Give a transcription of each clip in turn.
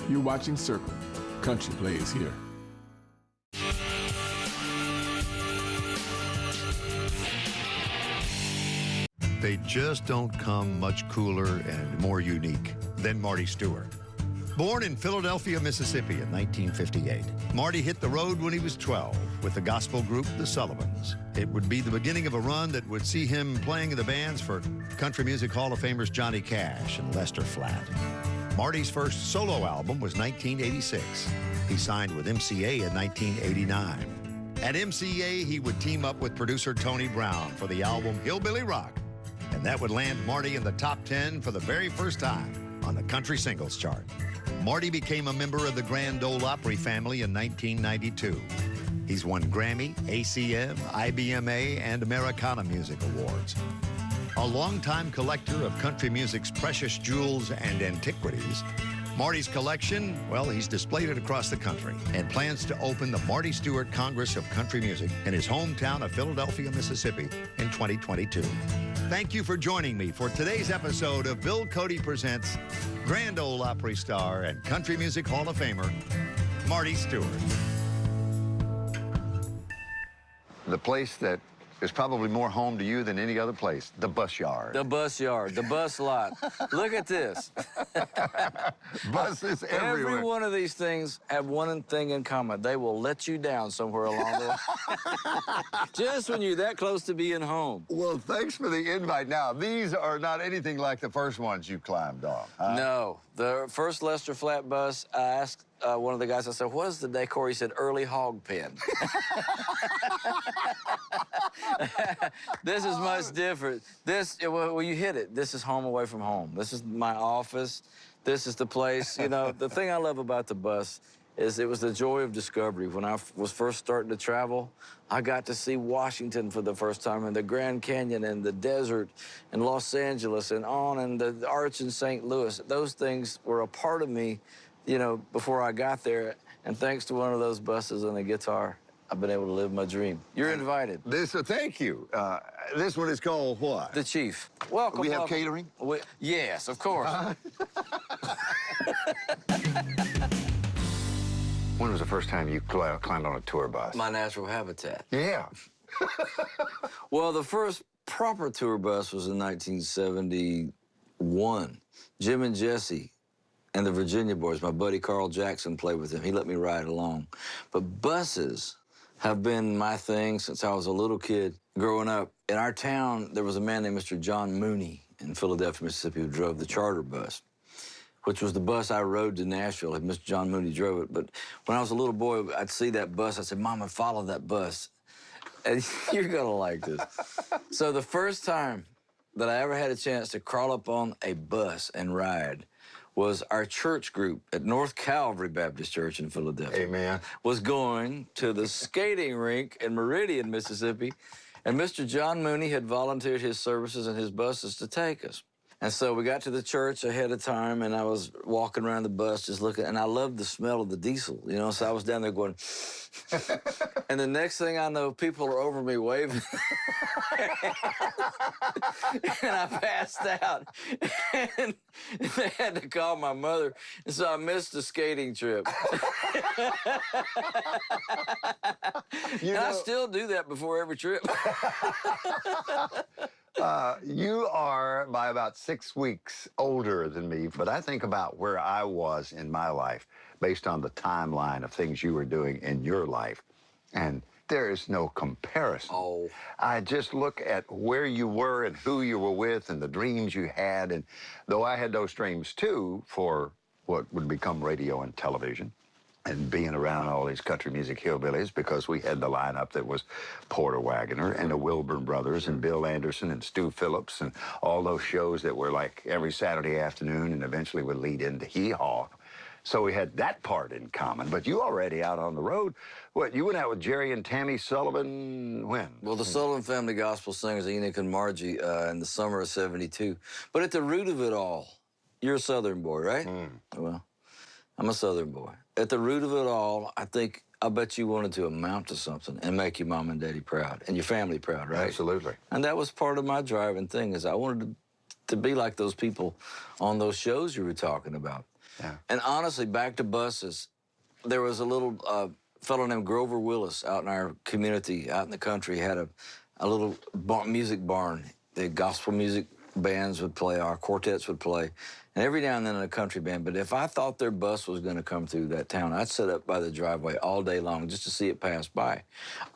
You're watching Circle. Country plays here. They just don't come much cooler and more unique than Marty Stewart. Born in Philadelphia, Mississippi in 1958, Marty hit the road when he was 12 with the gospel group The Sullivans. It would be the beginning of a run that would see him playing in the bands for Country Music Hall of Famers Johnny Cash and Lester Flatt. Marty's first solo album was 1986. He signed with MCA in 1989. At MCA, he would team up with producer Tony Brown for the album Hillbilly Rock, and that would land Marty in the top 10 for the very first time on the country singles chart. Marty became a member of the Grand Ole Opry family in 1992. He's won Grammy, ACM, IBMA, and Americana Music Awards. A longtime collector of country music's precious jewels and antiquities, Marty's collection, well, he's displayed it across the country and plans to open the Marty Stewart Congress of Country Music in his hometown of Philadelphia, Mississippi in 2022. Thank you for joining me for today's episode of Bill Cody Presents Grand Ole Opry star and Country Music Hall of Famer, Marty Stewart. The place that is probably more home to you than any other place, the bus yard. The bus yard, the bus lot. Look at this. Buses everywhere. Every one of these things have one thing in common. They will let you down somewhere along the way. Just when you're that close to being home. Well, thanks for the invite. Now, these are not anything like the first ones you climbed on. Huh? No. The first Lester Flatt bus, I asked one of the guys, I said, what is the decor? He said, early hog pen. This is much different. Well, you hit it. This is home away from home. This is my office. This is the place. You know, the thing I love about the bus is it was the joy of discovery. When I was first starting to travel, I got to see Washington for the first time, and the Grand Canyon, and the desert, and Los Angeles, and the Arch in St. Louis. Those things were a part of me, you know, before I got there. And thanks to one of those buses and a guitar, I've been able to live my dream. You're invited. Thank you. This one is called what? The Chief. Welcome. We have welcome. catering? Yes, of course. When was the first time you climbed on a tour bus? My natural habitat. Yeah. Well, the first proper tour bus was in 1971. Jim and Jesse and the Virginia Boys, my buddy Carl Jackson played with him. He let me ride along. But buses have been my thing since I was a little kid growing up. In our town, there was a man named Mr. John Mooney in Philadelphia, Mississippi, who drove the charter bus, which was the bus I rode to Nashville. Mr. John Mooney drove it. But when I was a little boy, I'd see that bus. I'd say, Mama, follow that bus. And you're gonna like this. So the first time that I ever had a chance to crawl up on a bus and ride was our church group at North Calvary Baptist Church in Philadelphia. Amen. Was going to the skating rink in Meridian, Mississippi, and Mr. John Mooney had volunteered his services and his buses to take us. And so we got to the church ahead of time, and I was walking around the bus just looking, and I loved the smell of the diesel, you know, so I was down there going, and the next thing I know, people are over me waving. And I passed out. And they had to call my mother, and so I missed the skating trip. I still do that before every trip. You are by about 6 weeks older than me, but I think about where I was in my life based on the timeline of things you were doing in your life, and there is no comparison. Oh. I just look at where you were and who you were with and the dreams you had, and though I had those dreams too for what would become radio and television, and being around all these country music hillbillies, because we had the lineup that was Porter Wagoner and the Wilburn Brothers and Bill Anderson and Stu Phillips and all those shows that were like every Saturday afternoon and eventually would lead into Hee Haw. So we had that part in common. But you already out on the road. What, you went out with Jerry and Tammy Sullivan when? Well, the Sullivan Family Gospel Singers, Enoch and Margie, in the summer of '72. But at the root of it all, you're a Southern boy, right? Well, I'm a Southern boy. At the root of it all, I bet you wanted to amount to something and make your mom and daddy proud and your family proud, right? Absolutely. And that was part of my driving thing, is I wanted to be like those people on those shows you were talking about. Yeah. And honestly, back to buses, there was a little fellow named Grover Willis out in our community, out in the country, had a little music barn. The gospel music bands would play, our quartets would play, and every now and then a country band. But if I thought their bus was going to come through that town, I'd sit up by the driveway all day long just to see it pass by.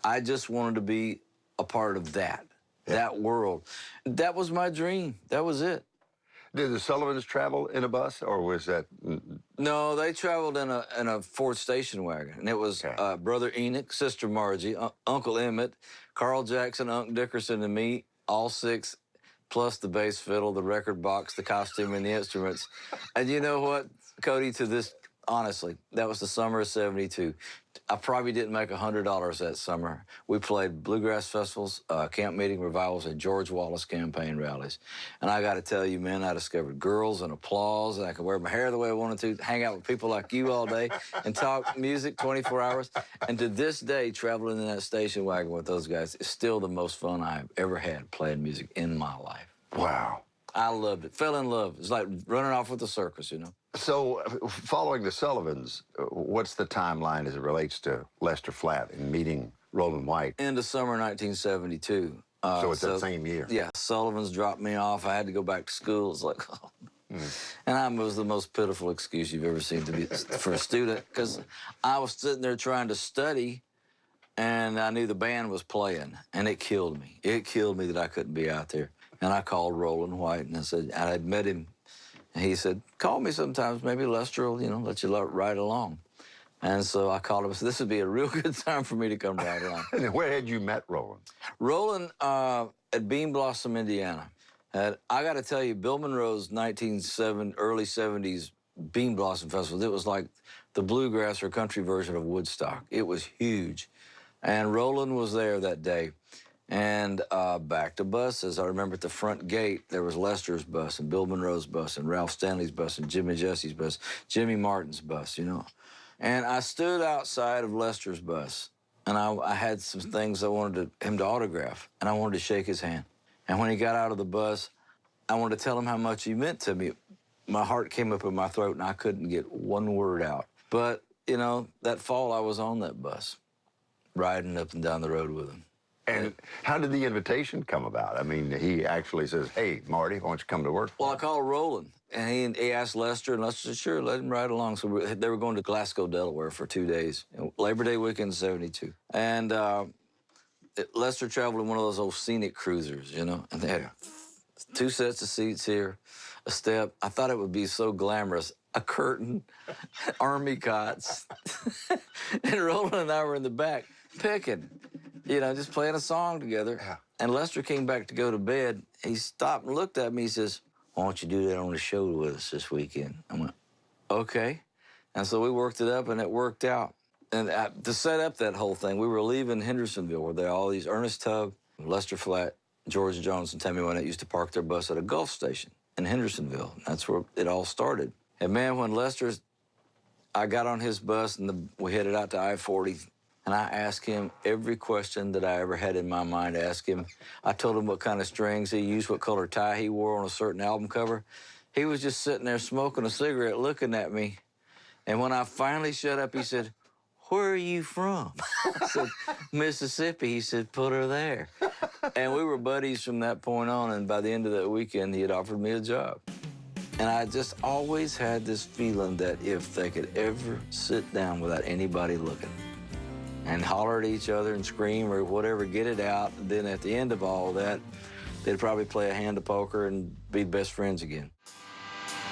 I just wanted to be a part of that, that world. That was my dream. That was it. Did the Sullivans travel in a bus, or was that? No, they traveled in a Ford station wagon, and it was Brother Enoch, Sister Margie, Uncle Emmett, Carl Jackson, Unc Dickerson, and me, all six, plus the bass fiddle, the record box, the costume, and the instruments. And you know what, Cody, honestly, that was the summer of '72. I probably didn't make $100 that summer. We played bluegrass festivals, camp meeting revivals, and George Wallace campaign rallies. And I got to tell you, man, I discovered girls and applause, and I could wear my hair the way I wanted to, hang out with people like you all day, and talk music 24 hours. And to this day, traveling in that station wagon with those guys is still the most fun I've ever had playing music in my life. Wow. I loved it. Fell in love. It's like running off with the circus, you know. So, following the Sullivans, what's the timeline as it relates to Lester Flatt and meeting Roland White? End of summer 1972. So it's that same year? Yeah, Sullivans dropped me off. I had to go back to school. It's like, oh. And it was the most pitiful excuse you've ever seen to be for a student, because I was sitting there trying to study, and I knew the band was playing, and it killed me. It killed me that I couldn't be out there. And I called Roland White, and I said, and I'd met him. And he said, call me sometimes. Maybe Lester will, let you ride along. And so I called him and said, this would be a real good time for me to come ride along. And where had you met Roland? Roland at Bean Blossom, Indiana. I got to tell you, Bill Monroe's early 70s Bean Blossom Festival, it was like the bluegrass or country version of Woodstock. It was huge. And Roland was there that day. And back to buses, I remember at the front gate, there was Lester's bus and Bill Monroe's bus and Ralph Stanley's bus and Jimmy Jesse's bus, Jimmy Martin's bus, And I stood outside of Lester's bus, and I had some things I wanted him to autograph, and I wanted to shake his hand. And when he got out of the bus, I wanted to tell him how much he meant to me. My heart came up in my throat, and I couldn't get one word out. But, that fall I was on that bus, riding up and down the road with him. And how did the invitation come about? I mean, he actually says, hey, Marty, why don't you come to work? Well, I called Roland, and he asked Lester, and Lester said, sure, let him ride along. So they were going to Glasgow, Delaware for 2 days, Labor Day weekend, '72. And Lester traveled in one of those old scenic cruisers, and they had 2 sets of seats here, a step. I thought it would be so glamorous. A curtain, army cots. And Roland and I were in the back picking. Just playing a song together. Yeah. And Lester came back to go to bed. He stopped and looked at me. He says, why don't you do that on the show with us this weekend? I went, okay. And so we worked it up, and it worked out. And to set up that whole thing, we were leaving Hendersonville, where there are all these Ernest Tubb, Lester Flatt, George Jones, and Tammy Wynette used to park their bus at a Gulf station in Hendersonville. That's where it all started. And man, when I got on his bus, and we headed out to I-40, and I asked him every question that I ever had in my mind to ask him. I told him what kind of strings he used, what color tie he wore on a certain album cover. He was just sitting there smoking a cigarette, looking at me. And when I finally shut up, he said, where are you from? I said, Mississippi. He said, put her there. And we were buddies from that point on, and by the end of that weekend, he had offered me a job. And I just always had this feeling that if they could ever sit down without anybody looking, and holler at each other and scream or whatever, get it out. And then at the end of all that, they'd probably play a hand of poker and be best friends again.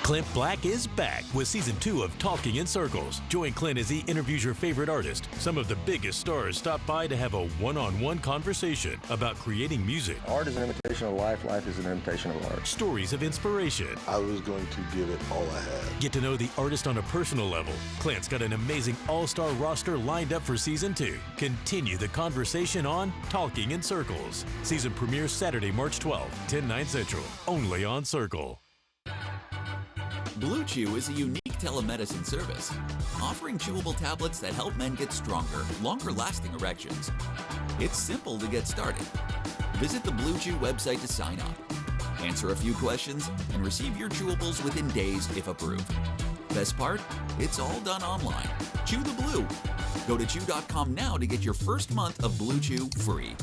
Clint Black is back with Season 2 of Talking in Circles. Join Clint as he interviews your favorite artist. Some of the biggest stars stop by to have a one-on-one conversation about creating music. Art is an imitation of life. Life is an imitation of art. Stories of inspiration. I was going to give it all I had. Get to know the artist on a personal level. Clint's got an amazing all-star roster lined up for Season 2. Continue the conversation on Talking in Circles. Season premieres Saturday, March 12th, 10/9 Central, only on Circle. Blue Chew is a unique telemedicine service, offering chewable tablets that help men get stronger, longer-lasting erections. It's simple to get started. Visit the Blue Chew website to sign up. Answer a few questions and receive your chewables within days if approved. Best part? It's all done online. Chew the Blue. Go to chew.com now to get your first month of Blue Chew free.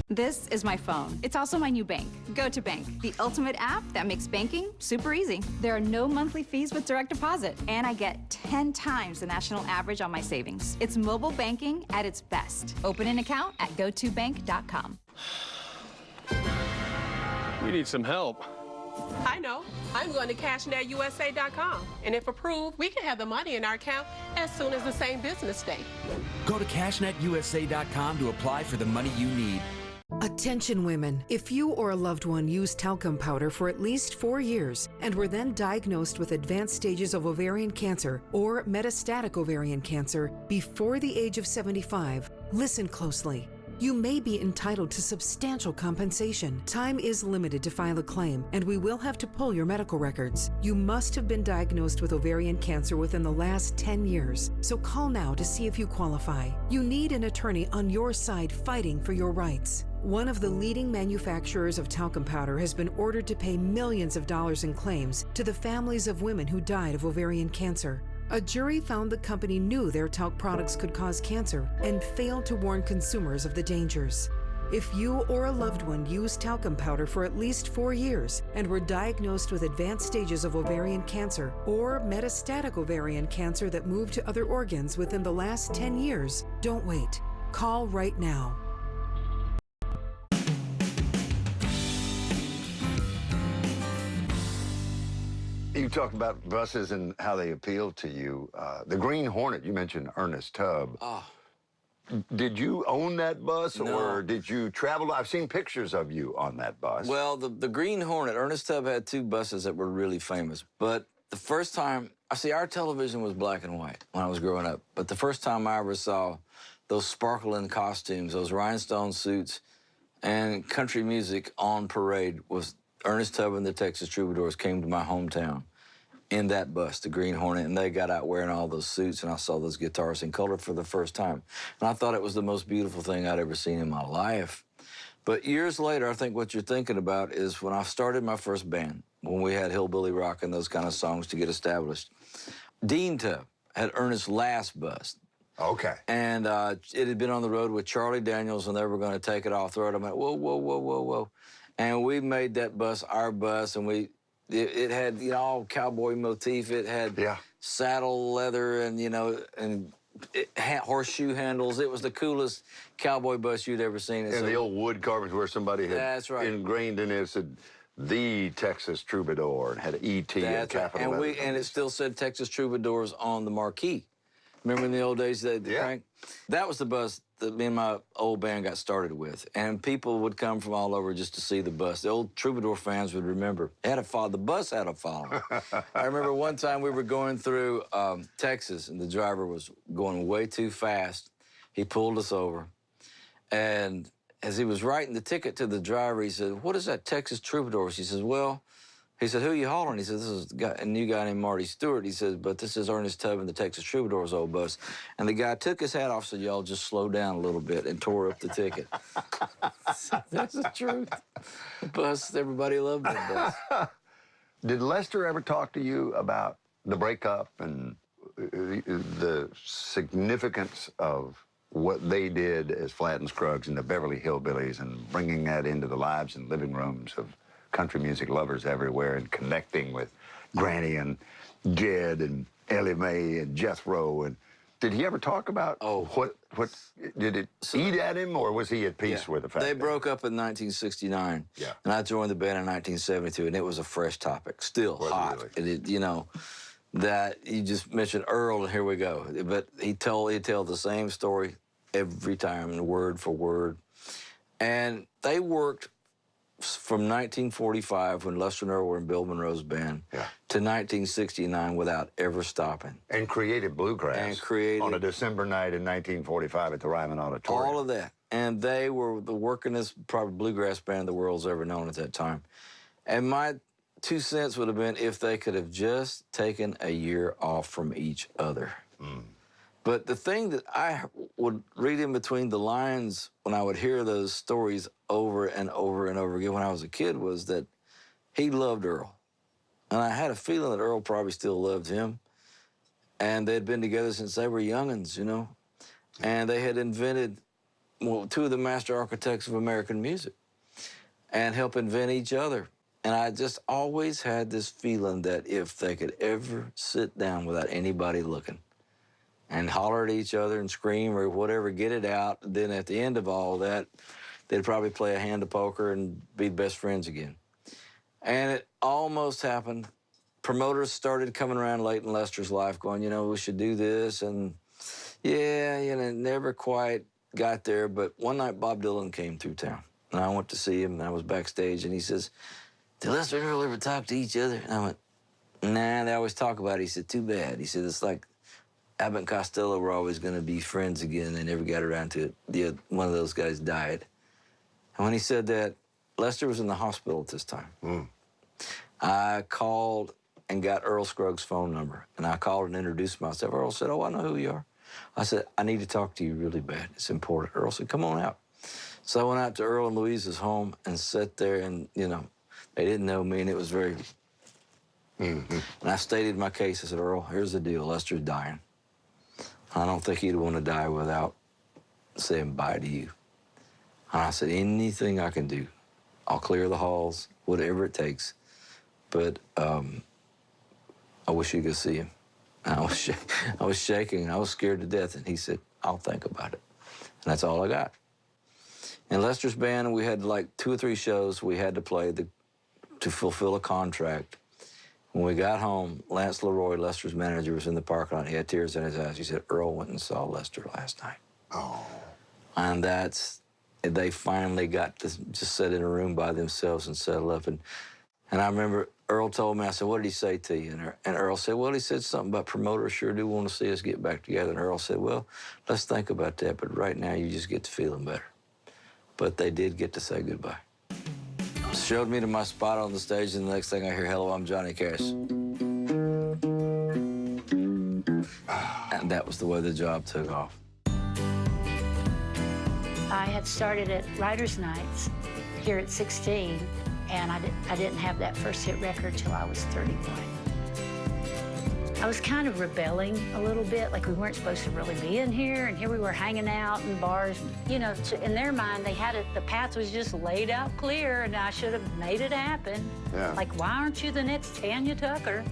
This is my phone. It's also my new bank, GoToBank, the ultimate app that makes banking super easy. There are no monthly fees with direct deposit, and I get 10 times the national average on my savings. It's mobile banking at its best. Open an account at gotobank.com. We need some help. I know. I'm going to CashNetUSA.com, and if approved, we can have the money in our account as soon as the same business day. Go to CashNetUSA.com to apply for the money you need. Attention women, if you or a loved one used talcum powder for at least 4 years and were then diagnosed with advanced stages of ovarian cancer or metastatic ovarian cancer before the age of 75, listen closely. You may be entitled to substantial compensation. Time is limited to file a claim, and we will have to pull your medical records. You must have been diagnosed with ovarian cancer within the last 10 years, so call now to see if you qualify. You need an attorney on your side fighting for your rights. One of the leading manufacturers of talcum powder has been ordered to pay millions of dollars in claims to the families of women who died of ovarian cancer. A jury found the company knew their talc products could cause cancer and failed to warn consumers of the dangers. If you or a loved one used talcum powder for at least 4 years and were diagnosed with advanced stages of ovarian cancer or metastatic ovarian cancer that moved to other organs within the last 10 years, don't wait. Call right now. You talked about buses and how they appeal to you. The Green Hornet, you mentioned Ernest Tubb. Oh. Did you own that bus, No. or did you travel? I've seen pictures of you on that bus. Well, the Green Hornet, Ernest Tubb had 2 buses that were really famous. But the first time, our television was black and white when I was growing up. But the first time I ever saw those sparkling costumes, those rhinestone suits, and country music on parade was Ernest Tubb and the Texas Troubadours came to my hometown in that bus, the Green Hornet, and they got out wearing all those suits, and I saw those guitars in color for the first time. And I thought it was the most beautiful thing I'd ever seen in my life. But years later, I think what you're thinking about is when I started my first band, when we had Hillbilly Rock and those kind of songs to get established. Dean Tubb had Ernest's last bus. Okay. And it had been on the road with Charlie Daniels, and they were going to take it off the road. I went, whoa, whoa, whoa, whoa, whoa. And we made that bus our bus, and it had, all cowboy motif. It had saddle leather and, and horseshoe handles. It was the coolest cowboy bus you'd ever seen. And the old wood carvings where somebody had ingrained in it said, the Texas Troubadour, and had E.T. and capital letters. And it still said Texas Troubadours on the marquee. Remember in the old days, the crank? That was the bus that me and my old band got started with. And people would come from all over just to see the bus. The old Troubadour fans would remember. The bus had a following. I remember one time we were going through Texas, and the driver was going way too fast. He pulled us over. And as he was writing the ticket to the driver, he said, "What is that Texas Troubadours?" He says, "Well," he said, "who are you hauling?" He said, "This is a new guy named Marty Stewart." He says, "But this is Ernest Tubb and the Texas Troubadours old bus." And the guy took his hat off, said, "Y'all just slow down a little bit," and tore up the ticket. That's the truth. The bus, everybody loved that bus. Did Lester ever talk to you about the breakup and the significance of what they did as Flatt and Scruggs and the Beverly Hillbillies and bringing that into the lives and living rooms of country music lovers everywhere and connecting with Granny and Jed and Ellie Mae and Jethro? And did he ever talk about what did it eat at him, or was he at peace with the fact they broke up in 1969? And I joined the band in 1972, and it was a fresh topic, still hot. Really? That you just mentioned Earl, and here we go. But he'd tell the same story every time, word for word. And they worked from 1945, when Lester and Earl were in Bill Monroe's band, to 1969 without ever stopping. And created bluegrass on a December night in 1945 at the Ryman Auditorium. All of that. And they were the workingest, probably bluegrass band the world's ever known at that time. And my 2 cents would have been if they could have just taken a year off from each other. But the thing that I would read in between the lines when I would hear those stories over and over and over again when I was a kid was that he loved Earl. And I had a feeling that Earl probably still loved him. And they'd been together since they were youngins, you know. And they had invented, well, two of the master architects of American music and helped invent each other. And I just always had this feeling that if they could ever sit down without anybody looking and holler at each other and scream or whatever, get it out, then at the end of all that, they'd probably play a hand of poker and be best friends again. And it almost happened. Promoters started coming around late in Lester's life going, you know, we should do this. And yeah, you know, never quite got there. But one night Bob Dylan came through town and I went to see him and I was backstage and he says, did Lester and Earl ever talk to each other? And I went, nah, they always talk about it. He said, too bad. He said, it's like Abbott and Costello were always going to be friends again. They never got around to it. One of those guys died. And when he said that, Lester was in the hospital at this time. I called and got Earl Scruggs' phone number. And I called and introduced myself. Earl said, oh, I know who you are. I said, I need to talk to you really bad. It's important. Earl said, come on out. So I went out to Earl and Louise's home and sat there and, you know, they didn't know me, and it was very... And I stated my case. I said, Earl, here's the deal. Lester's dying. I don't think he'd want to die without saying bye to you. And I said, anything I can do, I'll clear the halls, whatever it takes. But I wish you could see him. And I was shaking. I was scared to death. And he said, I'll think about it. And that's all I got. In Lester's band, we had like 2 or 3 shows we had to play to fulfill a contract. When we got home, Lance Leroy, Lester's manager, was in the parking lot. He had tears in his eyes. He said, Earl went and saw Lester last night. Oh. And they finally got to just sit in a room by themselves and settle up. And I remember Earl told me, I said, what did he say to you? And Earl said, well, he said something about promoters sure do want to see us get back together. And Earl said, well, let's think about that. But right now, you just get to feeling better. But they did get to say goodbye. Showed me to my spot on the stage, and the next thing I hear, hello, I'm Johnny Cash. And that was the way the job took off. I had started at Writers' Nights here at 16, and I didn't have that first hit record till I was 31. I was kind of rebelling a little bit, like we weren't supposed to really be in here, and here we were hanging out in bars. You know, in their mind, they had it, the path was just laid out clear, and I should have made it happen. Yeah. Like, why aren't you the next Tanya Tucker?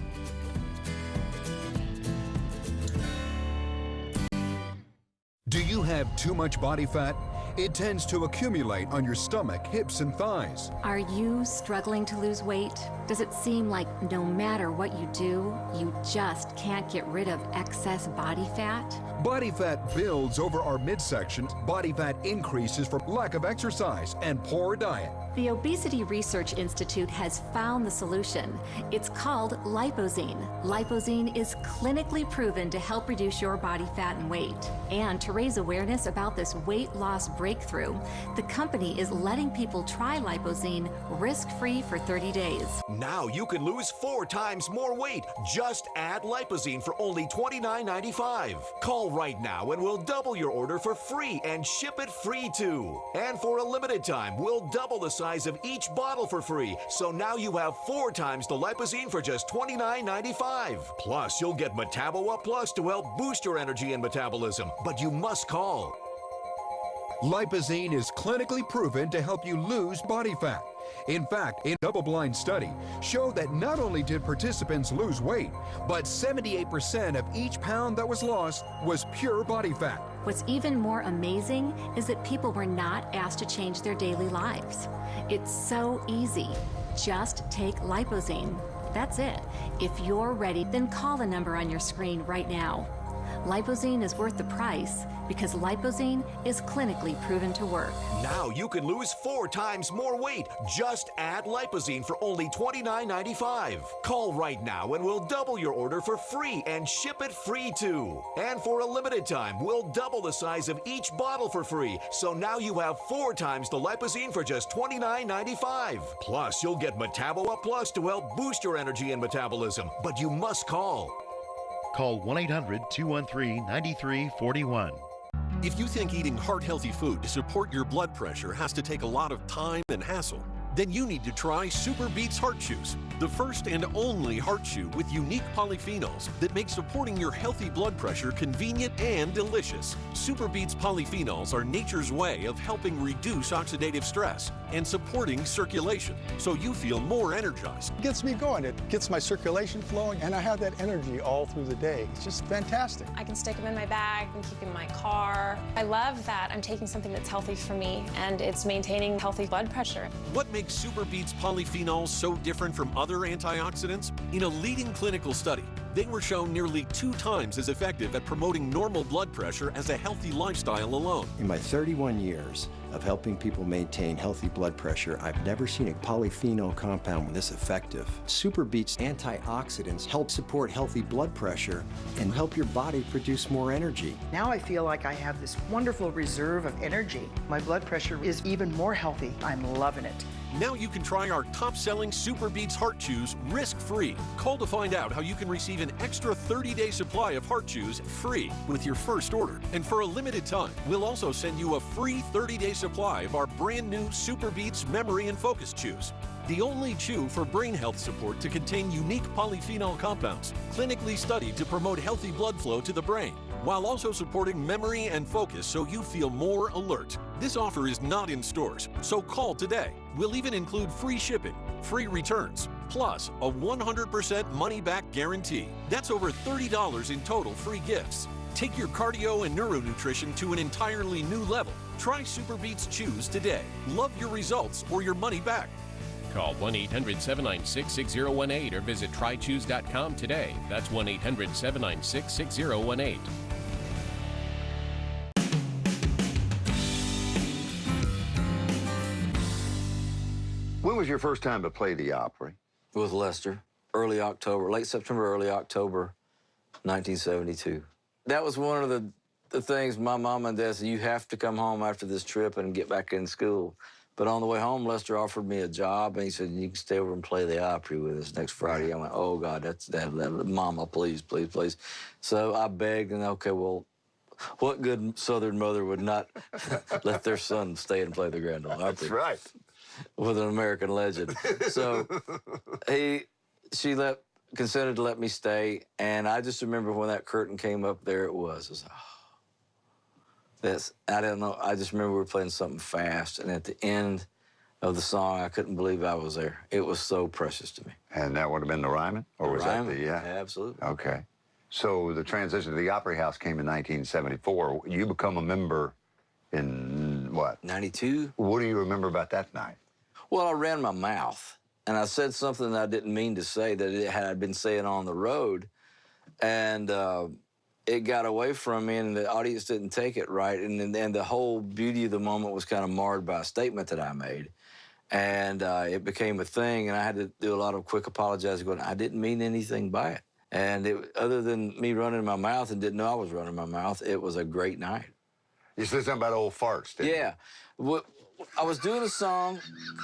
Do you have too much body fat? It tends to accumulate on your stomach, hips, and thighs. Are you struggling to lose weight? Does it seem like no matter what you do, you just can't get rid of excess body fat? Body fat builds over our midsection. Body fat increases from lack of exercise and poor diet. The Obesity Research Institute has found the solution. It's called Lipozene. Lipozene is clinically proven to help reduce your body fat and weight. And to raise awareness about this weight loss breakthrough, the company is letting people try Lipozene risk-free for 30 days. Now you can lose 4 times more weight. Just add Lipozene for only $29.95. Call right now and we'll double your order for free and ship it free too. And for a limited time, we'll double the size of each bottle for free. So now you have 4 times the Lipozene for just $29.95. Plus, you'll get Metabo-Up Plus to help boost your energy and metabolism. But you must call. Lipozene is clinically proven to help you lose body fat. In fact, a double-blind study showed that not only did participants lose weight, but 78% of each pound that was lost was pure body fat. What's even more amazing is that people were not asked to change their daily lives. It's so easy. Just take Lipozene. That's it. If you're ready, then call the number on your screen right now. Lipozene is worth the price because Lipozene is clinically proven to work. Now you can lose 4 times more weight. Just add Lipozene for only $29.95. Call right now and we'll double your order for free and ship it free too. And for a limited time, we'll double the size of each bottle for free. So now you have 4 times the Lipozene for just $29.95. Plus, you'll get Metabo-Up Plus to help boost your energy and metabolism. But you must call. Call 1-800-213-9341. If you think eating heart-healthy food to support your blood pressure has to take a lot of time and hassle, then you need to try Super Beets Heart Chews, the first and only heart chew with unique polyphenols that make supporting your healthy blood pressure convenient and delicious. Super Beets polyphenols are nature's way of helping reduce oxidative stress and supporting circulation, so you feel more energized. It gets me going. It gets my circulation flowing, and I have that energy all through the day. It's just fantastic. I can stick them in my bag and keep them in my car. I love that I'm taking something that's healthy for me, and it's maintaining healthy blood pressure. What makes Super Beets polyphenols so different from other antioxidants? In a leading clinical study, they were shown nearly 2 times as effective at promoting normal blood pressure as a healthy lifestyle alone. In my 31 years of helping people maintain healthy blood pressure, I've never seen a polyphenol compound this effective. Super Beets antioxidants help support healthy blood pressure and help your body produce more energy. Now I feel like I have this wonderful reserve of energy. My blood pressure is even more healthy. I'm loving it. Now you can try our top-selling Super Beets Heart Chews risk-free. Call to find out how you can receive an extra 30-day supply of Heart Chews free with your first order. And for a limited time, we'll also send you a free 30-day supply of our brand new Super Beets Memory and Focus Chews. The only chew for brain health support to contain unique polyphenol compounds, clinically studied to promote healthy blood flow to the brain, while also supporting memory and focus so you feel more alert. This offer is not in stores, so call today. We'll even include free shipping, free returns, plus a 100% money-back guarantee. That's over $30 in total free gifts. Take your cardio and neuronutrition to an entirely new level. Try Super Beets Chews today. Love your results or your money back. Call 1-800-796-6018 or visit trychoose.com today. That's 1-800-796-6018. When was your first time to play the Opry? With Lester, early October, late September, early October, 1972. That was one of the things my mom and dad said, you have to come home after this trip and get back in school. But on the way home, Lester offered me a job, and he said, you can stay over and play the Opry with us next Friday. I went, oh, God, that's that. Mama, please, please, please. So I begged, and okay, well, what good Southern mother would not let their son stay and play the Grand Ole Opry? That's right. With an American legend. So she consented to let me stay, and I just remember when that curtain came up, there it was. It was I don't know, I just remember we were playing something fast, and at the end of the song, I couldn't believe I was there. It was so precious to me. And that would have been the Ryman? Or was that the, yeah, absolutely. Okay. So the transition to the Opry House came in 1974. You become a member in what? 92. What do you remember about that night? Well, I ran my mouth, and I said something that I didn't mean to say that it had been saying on the road, and it got away from me, and the audience didn't take it right, and the whole beauty of the moment was kind of marred by a statement that I made, and it became a thing, and I had to do a lot of quick apologizing, going, I didn't mean anything by it, and other than me running my mouth and didn't know I was running my mouth, it was a great night. You said something about old farts, didn't you? Yeah. I was doing a song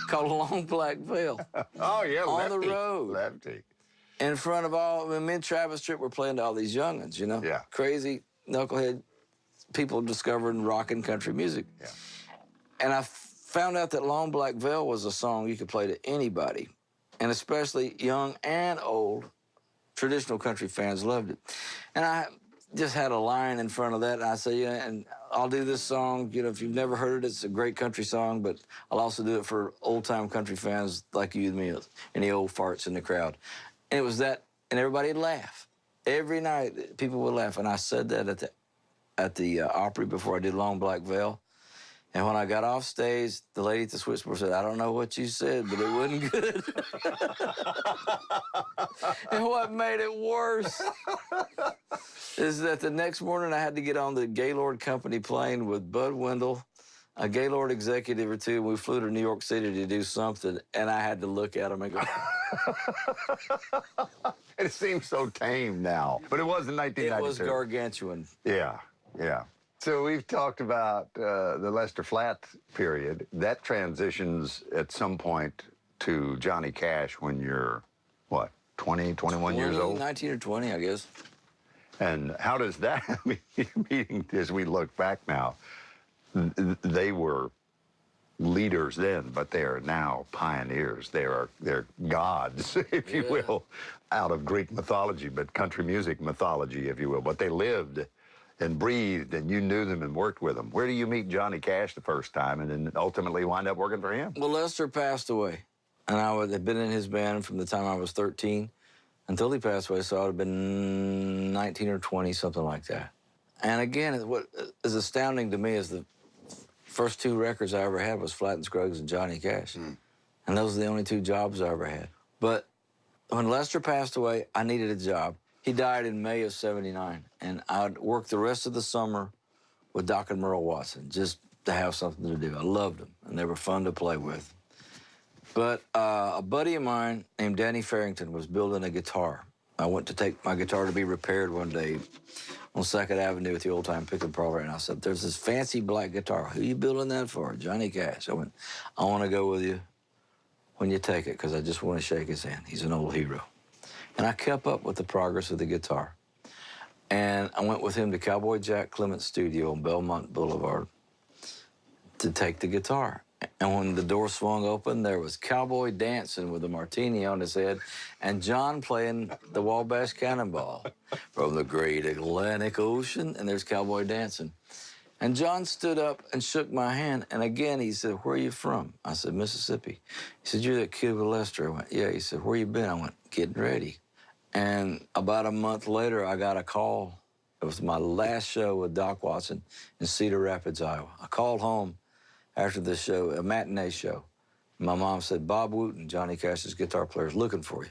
called Long Black Veil. Oh, yeah, on the road. Lefty. In front of me and Travis Tritt were playing to all these young'uns, you know? Yeah. Crazy, knucklehead people discovering rock and country music. Yeah. And I found out that Long Black Veil was a song you could play to anybody, and especially young and old traditional country fans loved it. And I just had a line in front of that, and I said, yeah, and I'll do this song, if you've never heard it, it's a great country song, but I'll also do it for old-time country fans like you and me, and the old farts in the crowd. And it was that, and everybody would laugh. Every night, people would laugh, and I said that at the Opry before I did Long Black Veil. And when I got off stage, the lady at the switchboard said, I don't know what you said, but it wasn't good. And what made it worse is that the next morning I had to get on the Gaylord Company plane with Bud Wendell, a Gaylord executive or two, and we flew to New York City to do something, and I had to look at him and go... It seems so tame now, but it was in 1992. It was gargantuan. Yeah, yeah. So we've talked about the Lester Flatt period. That transitions at some point to Johnny Cash when you're, what, 20, 21 years old? 19 or 20, I guess. And how does that meeting, as we look back now, they were leaders then, but they are now pioneers. They're gods, if you will, out of Greek mythology, but country music mythology, if you will. But they lived and breathed, and you knew them and worked with them. Where do you meet Johnny Cash the first time and then ultimately wind up working for him? Well, Lester passed away, and I had been in his band from the time I was 13 until he passed away, so I would have been 19 or 20, something like that. And again, what is astounding to me is the first 2 records I ever had was Flatt and Scruggs and Johnny Cash. And those are the only 2 jobs I ever had. But when Lester passed away, I needed a job. He died in May of '79, and I'd work the rest of the summer with Doc and Merle Watson just to have something to do. I loved them, and they were fun to play with. But a buddy of mine named Danny Farrington was building a guitar. I went to take my guitar to be repaired one day on 2nd Avenue at the old-time pickup parlor, and I said, there's this fancy black guitar. Who are you building that for? Johnny Cash. I went, I want to go with you when you take it, because I just want to shake his hand. He's an old hero. And I kept up with the progress of the guitar. And I went with him to Cowboy Jack Clement's studio on Belmont Boulevard to take the guitar. And when the door swung open, there was Cowboy dancing with a martini on his head and John playing the Wabash Cannonball from the great Atlantic Ocean, and there's Cowboy dancing. And John stood up and shook my hand, and again he said, where are you from? I said, Mississippi. He said, you're that kid with Lester? I went, yeah. He said, where you been? I went, getting ready. And about a month later, I got a call. It was my last show with Doc Watson in Cedar Rapids, Iowa. I called home after the show, a matinee show. My mom said, Bob Wooten, Johnny Cash's guitar player, is looking for you.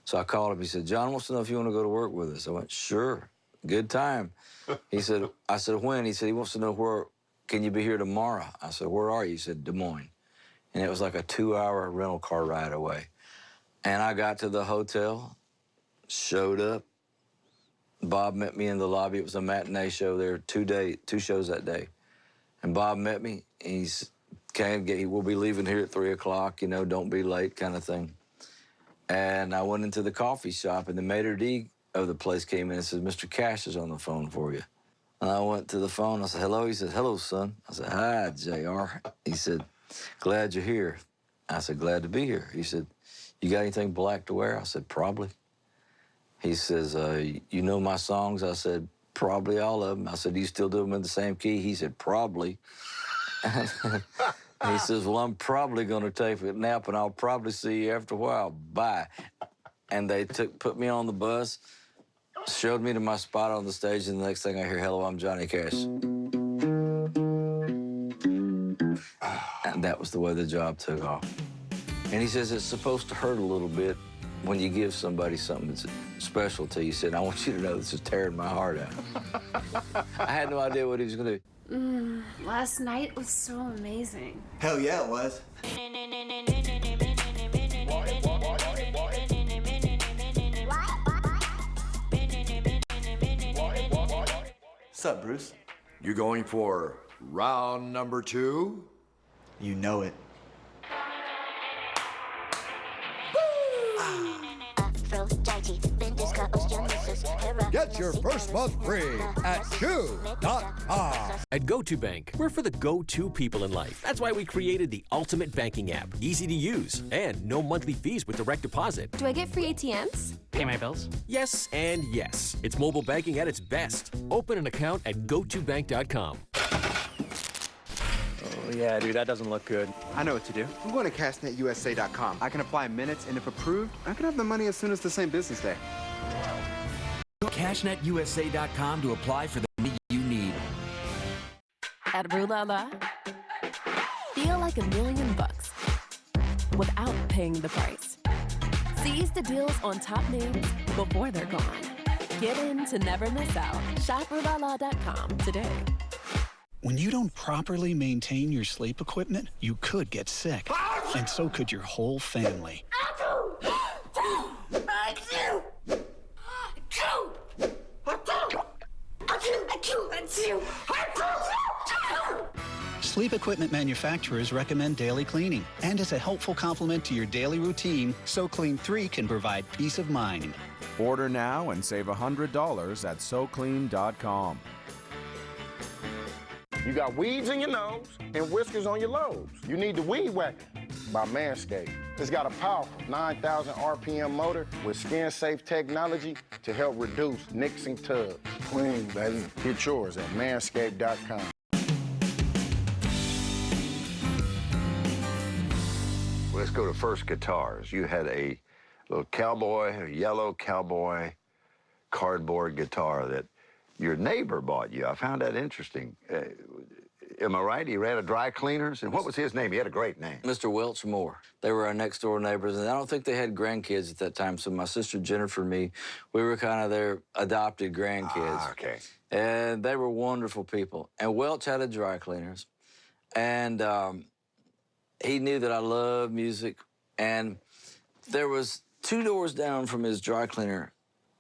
So I called him. He said, John wants to know if you want to go to work with us. I went, sure, good time. He said, I said, when? He said, he wants to know where, can you be here tomorrow? I said, where are you? He said, Des Moines. And it was like a 2-hour rental car ride away. And I got to the hotel, showed up. Bob met me in the lobby. It was a matinee show there, 2 shows that day. And Bob met me. He's we'll be leaving here at 3 o'clock, you know, don't be late kind of thing. And I went into the coffee shop, and the maitre d' of the place came in and said, Mr. Cash is on the phone for you. And I went to the phone. I said, hello? He said, hello, son. I said, hi, JR. He said, glad you're here. I said, glad to be here. He said, you got anything black to wear? I said, probably. He says, you know my songs? I said, probably all of them. I said, do you still do them in the same key? He said, probably. He says, well, I'm probably going to take a nap, and I'll probably see you after a while. Bye. And they put me on the bus, showed me to my spot on the stage, and the next thing I hear, hello, I'm Johnny Cash. And that was the way the job took off. And he says, it's supposed to hurt a little bit when you give somebody something that's special to you. He said, I want you to know this is tearing my heart out. I had no idea what he was going to do. Last night was so amazing. Hell yeah, it was. What's up, Bruce? You going for round number 2? You know it. Get your first month free at Chew.com. At GoToBank, we're for the go-to people in life. That's why we created the ultimate banking app. Easy to use and no monthly fees with direct deposit. Do I get free ATMs? Pay my bills? Yes and yes. It's mobile banking at its best. Open an account at GoToBank.com. Oh, yeah, dude, that doesn't look good. I know what to do. I'm going to CashNetUSA.com. I can apply in minutes, and if approved, I can have the money as soon as the same business day. Go to CashNetUSA.com to apply for the money you need. At Rue La La, feel like $1 million without paying the price. Seize the deals on top names before they're gone. Get in to never miss out. Shop RueLaLa.com today. When you don't properly maintain your sleep equipment, you could get sick. And so could your whole family. Sleep Sleep equipment manufacturers recommend daily cleaning. And as a helpful complement to your daily routine, SoClean 3 can provide peace of mind. Order now and save $100 at SoClean.com. You got weeds in your nose and whiskers on your lobes. You need the Weed Whacker by Manscaped. It's got a powerful 9,000 RPM motor with skin-safe technology to help reduce nicks and tubs. Clean, baby. Get yours at manscaped.com. Let's go to First Guitars. You had a little cowboy, a yellow cowboy cardboard guitar that your neighbor bought you. I found that interesting. Am I right? He ran a dry cleaners? And what was his name? He had a great name. Mr. Welch Moore. They were our next door neighbors, and I don't think they had grandkids at that time. So my sister Jennifer and me, we were kind of their adopted grandkids. Ah, okay. And they were wonderful people. And Welch had a dry cleaners, and he knew that I loved music. And there was 2 doors down from his dry cleaner,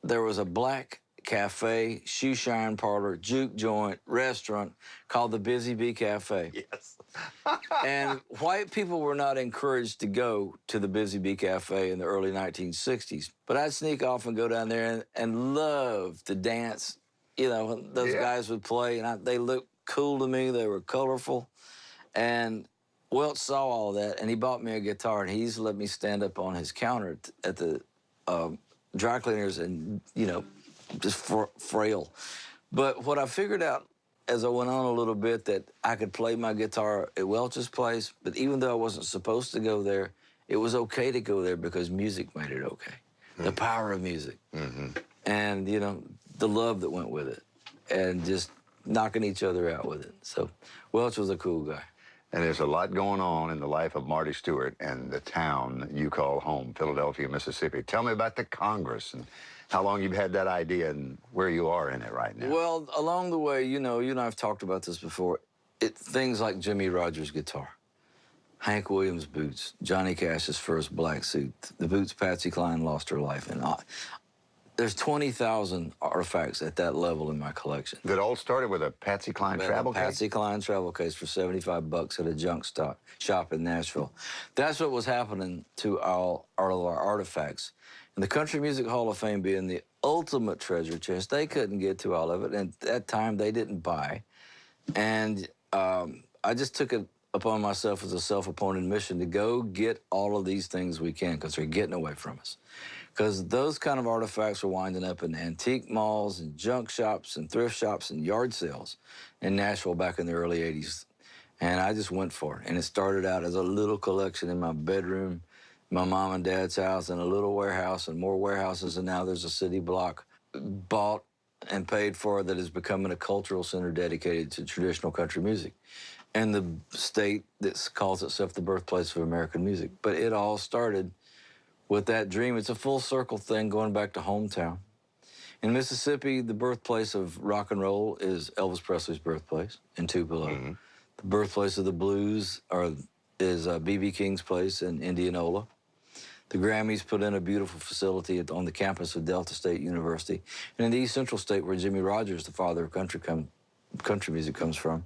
there was a black cafe, shoe shine parlor, juke joint, restaurant called the Busy Bee Cafe. Yes. And white people were not encouraged to go to the Busy Bee Cafe in the early 1960s. But I'd sneak off and go down there and love to dance. You know, those guys would play, and they looked cool to me. They were colorful. And Welch saw all that, and he bought me a guitar, and he used to let me stand up on his counter at the dry cleaners and, you know, just frail. But what I figured out as I went on a little bit, that I could play my guitar at Welch's place, but even though I wasn't supposed to go there, it was okay to go there because music made it okay. The power of music. And, you know, the love that went with it, and just knocking each other out with it. So Welch was a cool guy. And there's a lot going on in the life of Marty Stewart and the town you call home, Philadelphia, Mississippi. Tell me about the Congress and how long you've had that idea and where you are in it right now. Well, along the way, you know, you and I have talked about this before. Things like Jimmy Rogers' guitar, Hank Williams' boots, Johnny Cash's first black suit, the boots Patsy Cline lost her life in. There's 20,000 artifacts at that level in my collection. That all started with a Patsy Cline travel case? Patsy Cline travel case for $75 at a junk shop in Nashville. That's what was happening to all of our artifacts. And the Country Music Hall of Fame being the ultimate treasure chest, they couldn't get to all of it, and at that time they didn't buy. And I just took it upon myself as a self-appointed mission to go get all of these things we can, because they're getting away from us. Because those kind of artifacts were winding up in antique malls and junk shops and thrift shops and yard sales in Nashville back in the early 80s. And I just went for it. And it started out as a little collection in my bedroom, my mom and dad's house, and a little warehouse, and more warehouses, and now there's a city block bought and paid for that is becoming a cultural center dedicated to traditional country music. And the state that calls itself the birthplace of American music. But it all started with that dream. It's a full circle thing going back to hometown. In Mississippi, the birthplace of rock and roll is Elvis Presley's birthplace in Tupelo. The birthplace of the blues is B.B. King's place in Indianola. The Grammys put in a beautiful facility on the campus of Delta State University. And in the East Central State, where Jimmy Rogers, the father of country music, comes from,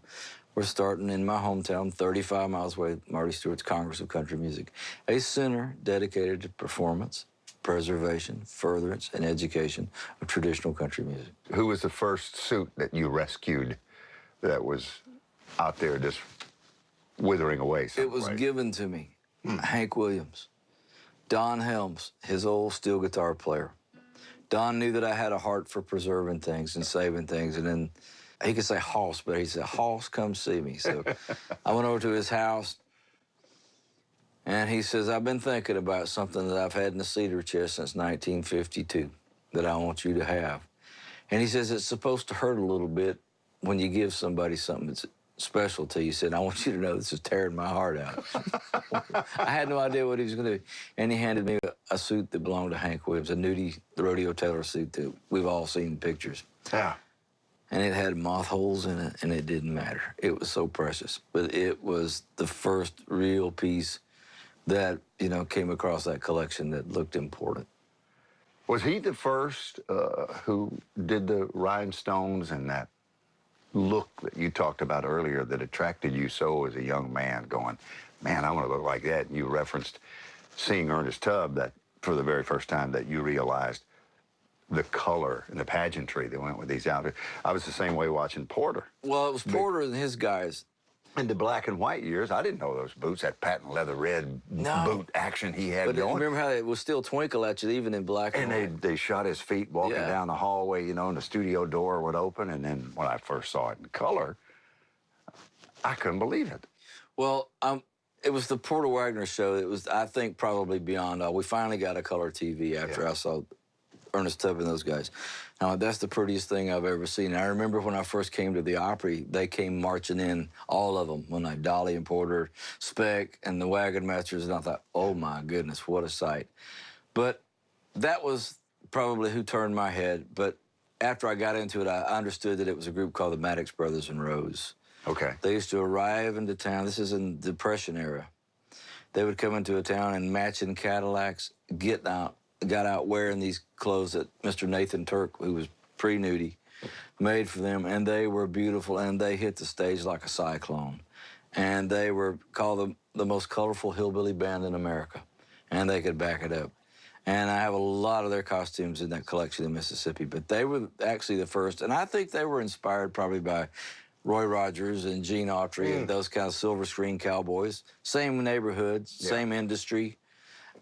we're starting in my hometown, 35 miles away, Marty Stewart's Congress of Country Music, a center dedicated to performance, preservation, furtherance, and education of traditional country music. Who was the first suit that you rescued that was out there just withering away? It was given to me. Hank Williams. Don Helms, his old steel guitar player. Don knew that I had a heart for preserving things and saving things, and then he could say Hoss, but he said, Hoss, come see me. So I went over to his house, and he says, I've been thinking about something that I've had in the cedar chest since 1952 that I want you to have. And he says, it's supposed to hurt a little bit when you give somebody something that's special to you. He said, I want you to know this is tearing my heart out. I had no idea what he was going to do. And he handed me a suit that belonged to Hank Williams, a Nudie, the Rodeo Taylor suit that we've all seen pictures. Yeah. And it had moth holes in it, and it didn't matter. It was so precious. But it was the first real piece that, you know, came across that collection that looked important. Was he the first who did the rhinestones and that look that you talked about earlier that attracted you so as a young man, going, man, I want to look like that? And you referenced seeing Ernest Tubb, that for the very first time that you realized the color and the pageantry that went with these outfits. I was the same way watching Porter. Well, it was Porter and his guys. In the black and white years, I didn't know those boots, that patent leather red boot action he had going. Remember how it would still twinkle at you even in black and white? And they shot his feet walking down the hallway, you know, and the studio door would open. And then when I first saw it in color, I couldn't believe it. Well, it was the Porter Wagner show. It was, I think, probably beyond all. We finally got a color TV after I saw Ernest Tubb and those guys. Now, that's the prettiest thing I've ever seen. I remember when I first came to the Opry, they came marching in, all of them, when Dolly and Porter, Speck, and the Wagon Masters, and I thought, oh my goodness, what a sight. But that was probably who turned my head. But after I got into it, I understood that it was a group called the Maddox Brothers and Rose. Okay. They used to arrive into town. This is in the Depression era. They would come into a town and matching Cadillacs, got out wearing these clothes that Mr. Nathan Turk, who was pre-nudie, made for them, and they were beautiful, and they hit the stage like a cyclone. And they were called the most colorful hillbilly band in America, and they could back it up. And I have a lot of their costumes in that collection in Mississippi, but they were actually the first, and I think they were inspired probably by Roy Rogers and Gene Autry and those kind of silver screen cowboys. Same neighborhoods, same industry.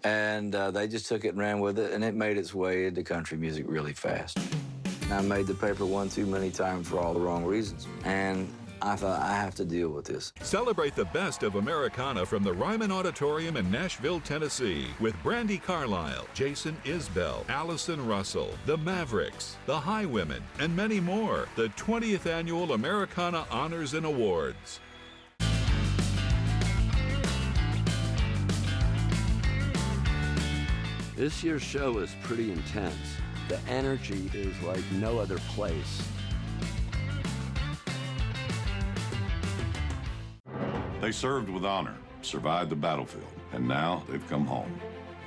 And they just took it and ran with it, and it made its way into country music really fast. I made the paper one too many times for all the wrong reasons, and I thought, I have to deal with this. Celebrate the best of Americana from the Ryman Auditorium in Nashville, Tennessee, with Brandi Carlile, Jason Isbell, Allison Russell, the Mavericks, the Highwomen, and many more. The 20th Annual Americana Honors and Awards. This year's show is pretty intense. The energy is like no other place. They served with honor, survived the battlefield, and now they've come home.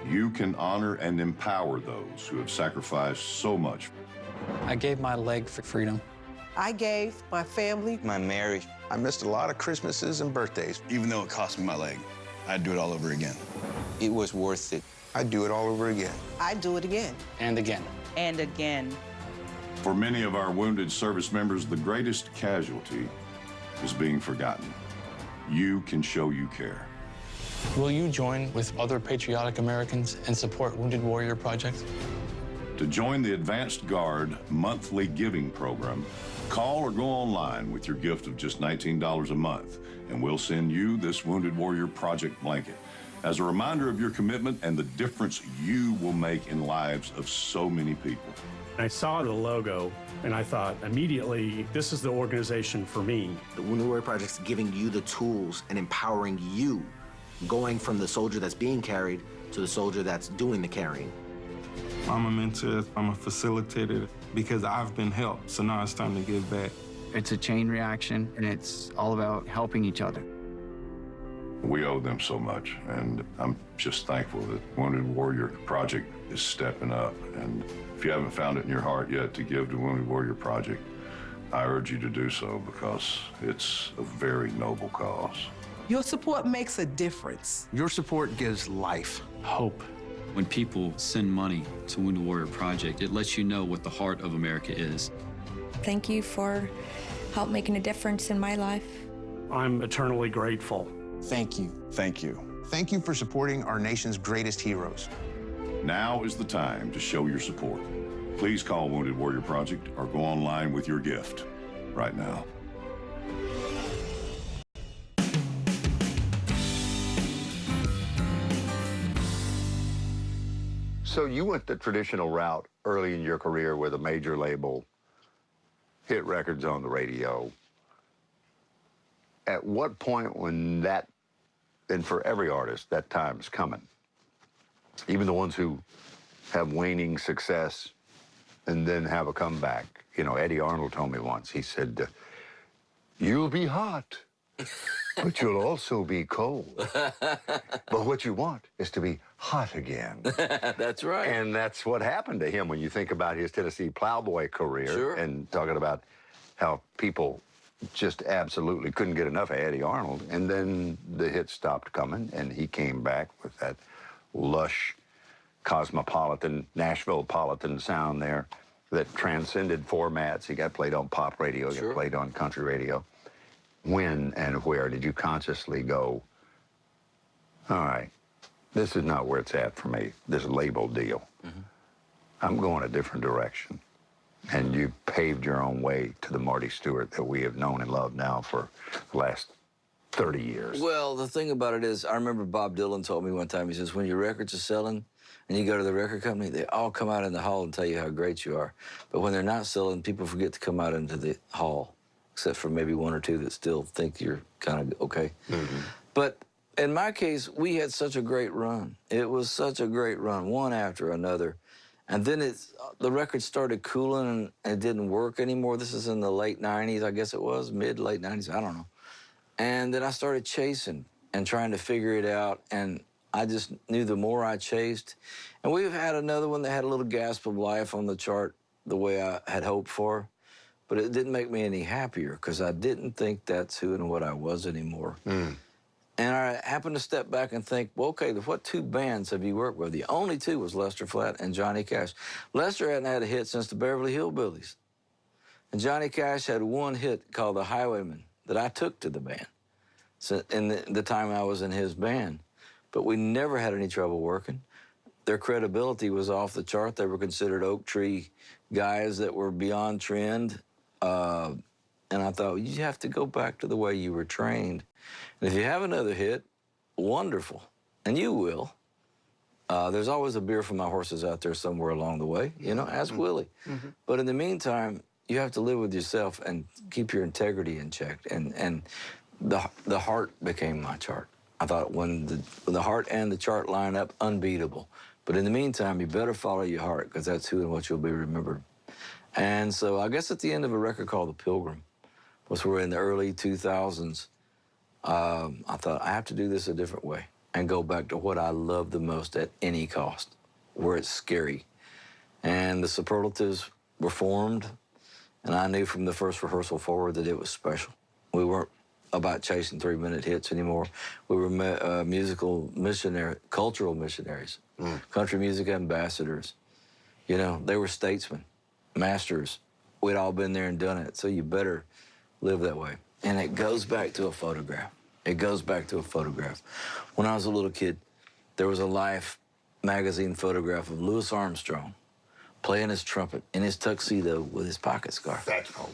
You can honor and empower those who have sacrificed so much. I gave my leg for freedom. I gave my family my marriage. I missed a lot of Christmases and birthdays. Even though it cost me my leg, I'd do it all over again. It was worth it. I'd do it all over again. I'd do it again. And again. And again. For many of our wounded service members, the greatest casualty is being forgotten. You can show you care. Will you join with other patriotic Americans and support Wounded Warrior Project? To join the Advanced Guard monthly giving program, call or go online with your gift of just $19 a month, and we'll send you this Wounded Warrior Project blanket as a reminder of your commitment and the difference you will make in lives of so many people. I saw the logo and I thought immediately, this is the organization for me. The Wounded Warrior Project is giving you the tools and empowering you, going from the soldier that's being carried to the soldier that's doing the carrying. I'm a mentor, I'm a facilitator, because I've been helped, so now it's time to give back. It's a chain reaction, and it's all about helping each other. We owe them so much, and I'm just thankful that Wounded Warrior Project is stepping up. And if you haven't found it in your heart yet to give to Wounded Warrior Project, I urge you to do so, because it's a very noble cause. Your support makes a difference. Your support gives life. Hope. When people send money to Wounded Warrior Project, it lets you know what the heart of America is. Thank you for help making a difference in my life. I'm eternally grateful. Thank you. Thank you. Thank you for supporting our nation's greatest heroes. Now is the time to show your support. Please call Wounded Warrior Project or go online with your gift right now. So you went the traditional route early in your career with a major label, hit records on the radio. At what point when that, and for every artist, that time's coming, even the ones who have waning success and then have a comeback. You know, Eddie Arnold told me once, he said, you'll be hot, but you'll also be cold. But what you want is to be hot again. That's right. And that's what happened to him when you think about his Tennessee Plowboy career. Sure. And talking about how people just absolutely couldn't get enough of Eddie Arnold. And then the hits stopped coming, and he came back with that lush, cosmopolitan, Nashville-politan sound there that transcended formats. He got played on pop radio, got played on country radio. When and where did you consciously go, all right, this is not where it's at for me, this label deal. I'm going a different direction. And you paved your own way to the Marty Stewart that we have known and loved now for the last 30 years. Well, the thing about it is, I remember Bob Dylan told me one time, he says, when your records are selling and you go to the record company, they all come out in the hall and tell you how great you are. But when they're not selling, people forget to come out into the hall, except for maybe one or two that still think you're kind of okay. But in my case, we had such a great run. It was such a great run, one after another. And then the record started cooling and it didn't work anymore. This is in the late 90s, I guess it was, late 90s, I don't know. And then I started chasing and trying to figure it out. And I just knew the more I chased. And we've had another one that had a little gasp of life on the chart the way I had hoped for. But it didn't make me any happier because I didn't think that's who and what I was anymore. And I happened to step back and think, well, okay, what two bands have you worked with? The only two was Lester Flatt and Johnny Cash. Lester hadn't had a hit since the Beverly Hillbillies. And Johnny Cash had one hit called The Highwayman that I took to the band in the time I was in his band. But we never had any trouble working. Their credibility was off the chart. They were considered oak tree guys that were beyond trend. And I thought, you have to go back to the way you were trained. And if you have another hit, wonderful. And you will. There's always a beer for my horses out there somewhere along the way, you know, ask Willie. But in the meantime, you have to live with yourself and keep your integrity in check. And the heart became my chart. I thought when the heart and the chart line up, unbeatable. But in the meantime, you better follow your heart because that's who and what you'll be remembered. And so I guess at the end of a record called The Pilgrim, which were in the early 2000s, I thought, I have to do this a different way and go back to what I love the most at any cost, where it's scary. And the superlatives were formed, and I knew from the first rehearsal forward that it was special. We weren't about chasing 3-minute hits anymore. We were musical missionaries, cultural missionaries, country music ambassadors. You know, they were statesmen, masters. We'd all been there and done it, so you better live that way. And it goes back to a photograph. It goes back to a photograph. When I was a little kid, there was a Life magazine photograph of Louis Armstrong playing his trumpet in his tuxedo with his pocket scarf. That's cool.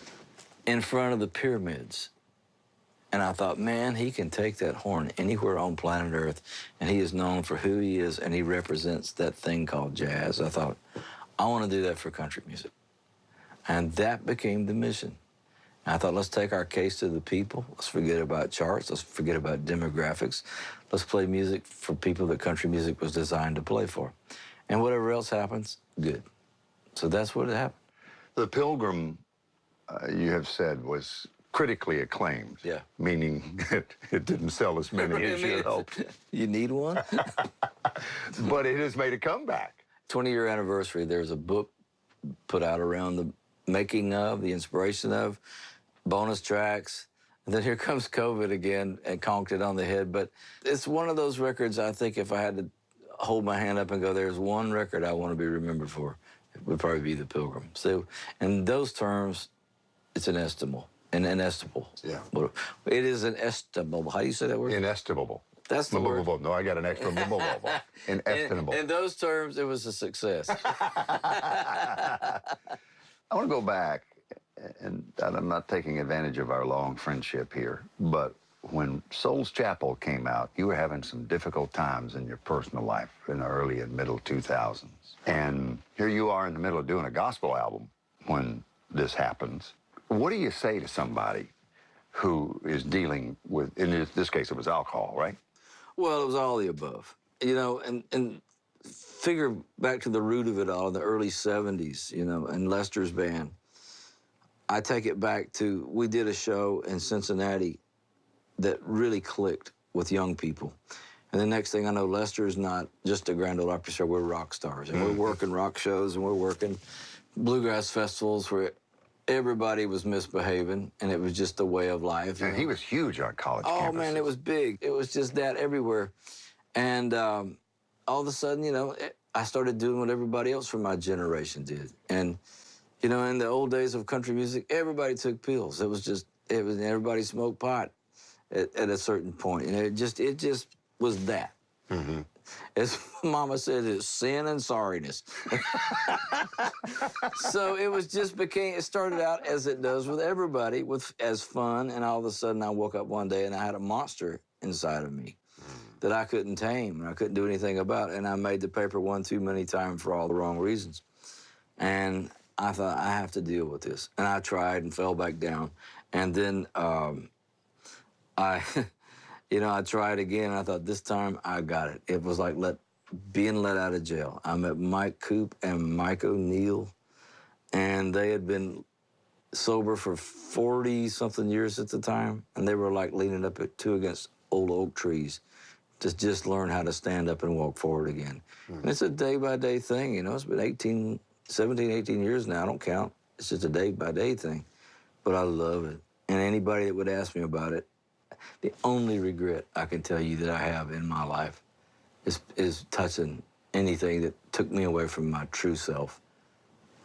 In front of the pyramids. And I thought, man, he can take that horn anywhere on planet Earth, and he is known for who he is, and he represents that thing called jazz. I thought, I want to do that for country music. And that became the mission. And I thought, let's take our case to the people. Let's forget about charts. Let's forget about demographics. Let's play music for people that country music was designed to play for. And whatever else happens, good. So that's what happened. The Pilgrim, you have said, was critically acclaimed. Yeah. Meaning it didn't sell as many as you had hoped. You need one? But it has made a comeback. 20-year anniversary, there's a book put out around the making of, the inspiration of, bonus tracks. And then here comes COVID again and conked it on the head. But it's one of those records, I think if I had to hold my hand up and go, there's one record I want to be remembered for, it would probably be The Pilgrim. So in those terms, it's inestimable. Inestimable. Yeah. It is inestimable. How do you say that word? Inestimable. That's the word. No, I got an extra inestimable. In those terms, it was a success. I want to go back, and I'm not taking advantage of our long friendship here, but when Soul's Chapel came out, you were having some difficult times in your personal life in the early and middle 2000s. And here you are in the middle of doing a gospel album when this happens. What do you say to somebody who is dealing with, in this case, it was alcohol, right? Well, it was all the above. You know, and figure back to the root of it all in the early 70s, you know, and Lester's band. I take it back to, we did a show in Cincinnati that really clicked with young people. And the next thing I know, Lester's not just a Grand Ole Opry show, we're rock stars. And we're working rock shows and we're working bluegrass festivals where everybody was misbehaving, and it was just the way of life. And he was huge on college campuses. Oh, man, it was big. It was just that everywhere. And all of a sudden, you know, I started doing what everybody else from my generation did. And, you know, in the old days of country music, everybody took pills. Everybody smoked pot at a certain point. And it just was that. Mm-hmm. As Mama said, it's sin and sorriness. So it started out as it does with everybody, as fun, and all of a sudden I woke up one day and I had a monster inside of me that I couldn't tame and I couldn't do anything about. And I made the paper one too many times for all the wrong reasons. And I thought, I have to deal with this. And I tried and fell back down. And then I tried again, and I thought, this time I got it. It was like being let out of jail. I met Mike Coop and Mike O'Neill, and they had been sober for 40-something years at the time, and they were like leaning up at two against old oak trees to just learn how to stand up and walk forward again. Mm-hmm. And it's a day-by-day thing, you know. It's been 17, 18 years now. I don't count. It's just a day-by-day thing. But I love it. And anybody that would ask me about it, the only regret I can tell you that I have in my life is touching anything that took me away from my true self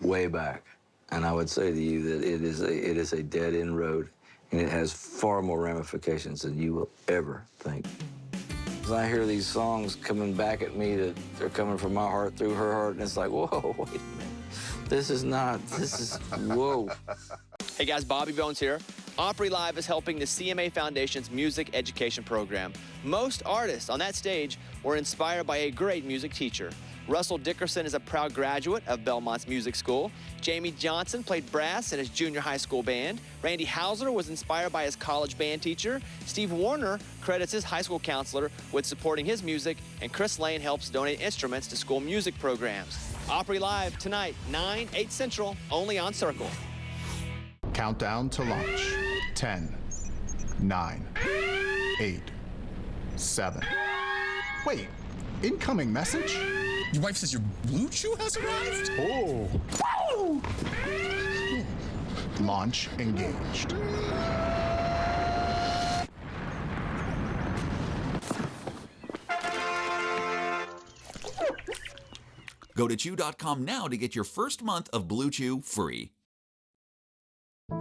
way back. And I would say to you that it is a dead-end road, and it has far more ramifications than you will ever think. As I hear these songs coming back at me that they're coming from my heart through her heart, and it's like, whoa, wait a minute. This is, whoa. Hey guys, Bobby Bones here. Opry Live is helping the CMA Foundation's music education program. Most artists on that stage were inspired by a great music teacher. Russell Dickerson is a proud graduate of Belmont's music school. Jamie Johnson played brass in his junior high school band. Randy Hausler was inspired by his college band teacher. Steve Warner credits his high school counselor with supporting his music, and Chris Lane helps donate instruments to school music programs. Opry Live tonight, 9, 8 Central, only on Circle. Countdown to launch. 10, 9, 8, 7. Wait, incoming message? Your wife says your Blue Chew has arrived? Oh. Launch engaged. Go to chew.com now to get your first month of Blue Chew free.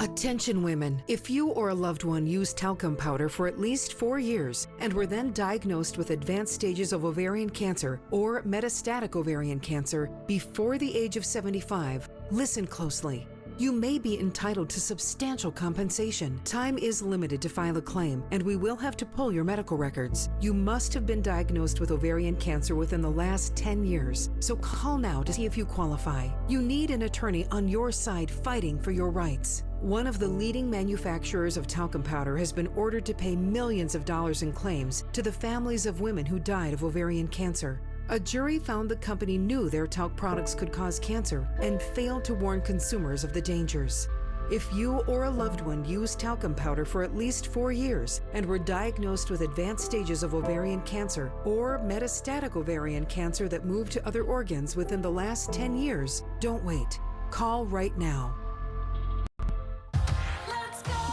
Attention women, if you or a loved one used talcum powder for at least 4 years and were then diagnosed with advanced stages of ovarian cancer or metastatic ovarian cancer before the age of 75, listen closely. You may be entitled to substantial compensation. Time is limited to file a claim, and we will have to pull your medical records. You must have been diagnosed with ovarian cancer within the last 10 years, so call now to see if you qualify. You need an attorney on your side fighting for your rights. One of the leading manufacturers of talcum powder has been ordered to pay millions of dollars in claims to the families of women who died of ovarian cancer. A jury found the company knew their talc products could cause cancer and failed to warn consumers of the dangers. If you or a loved one used talcum powder for at least 4 years and were diagnosed with advanced stages of ovarian cancer or metastatic ovarian cancer that moved to other organs within the last 10 years, don't wait. Call right now.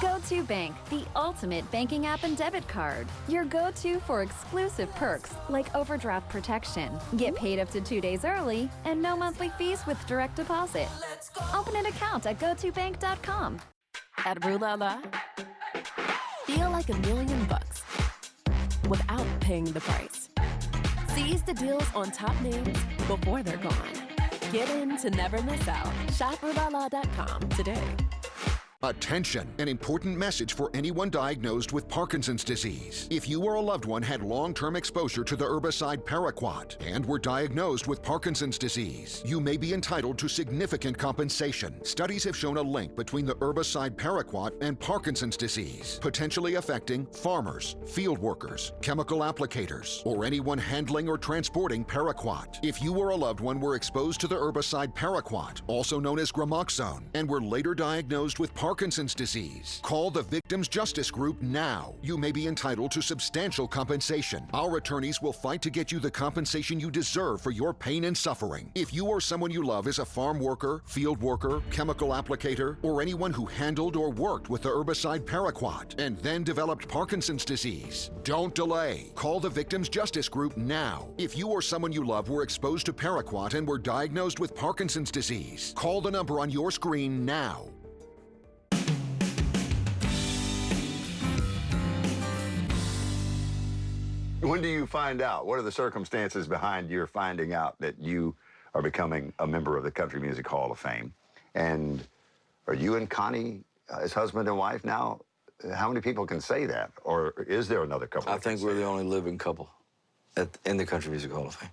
GoToBank, the ultimate banking app and debit card. Your go-to for exclusive perks like overdraft protection. Get paid up to 2 days early and no monthly fees with direct deposit. Open an account at GoToBank.com. At Rue La La, feel like $1,000,000 without paying the price. Seize the deals on top names before they're gone. Get in to never miss out. Shop RueLaLa.com today. Attention! An important message for anyone diagnosed with Parkinson's disease. If you or a loved one had long-term exposure to the herbicide Paraquat and were diagnosed with Parkinson's disease, you may be entitled to significant compensation. Studies have shown a link between the herbicide Paraquat and Parkinson's disease, potentially affecting farmers, field workers, chemical applicators, or anyone handling or transporting Paraquat. If you or a loved one were exposed to the herbicide Paraquat, also known as Gramoxone, and were later diagnosed with Parkinson's Parkinson's disease. Call the Victims Justice Group now. You may be entitled to substantial compensation. Our attorneys will fight to get you the compensation you deserve for your pain and suffering. If you or someone you love is a farm worker, field worker, chemical applicator, or anyone who handled or worked with the herbicide paraquat and then developed Parkinson's disease, don't delay. Call the Victims Justice Group now. If you or someone you love were exposed to paraquat and were diagnosed with Parkinson's disease, call the number on your screen now. When do you find out? What are the circumstances behind your finding out that you are becoming a member of the Country Music Hall of Fame? And are you and Connie as husband and wife now? How many people can say that? Or is there another couple? I think we're the only living couple in the Country Music Hall of Fame.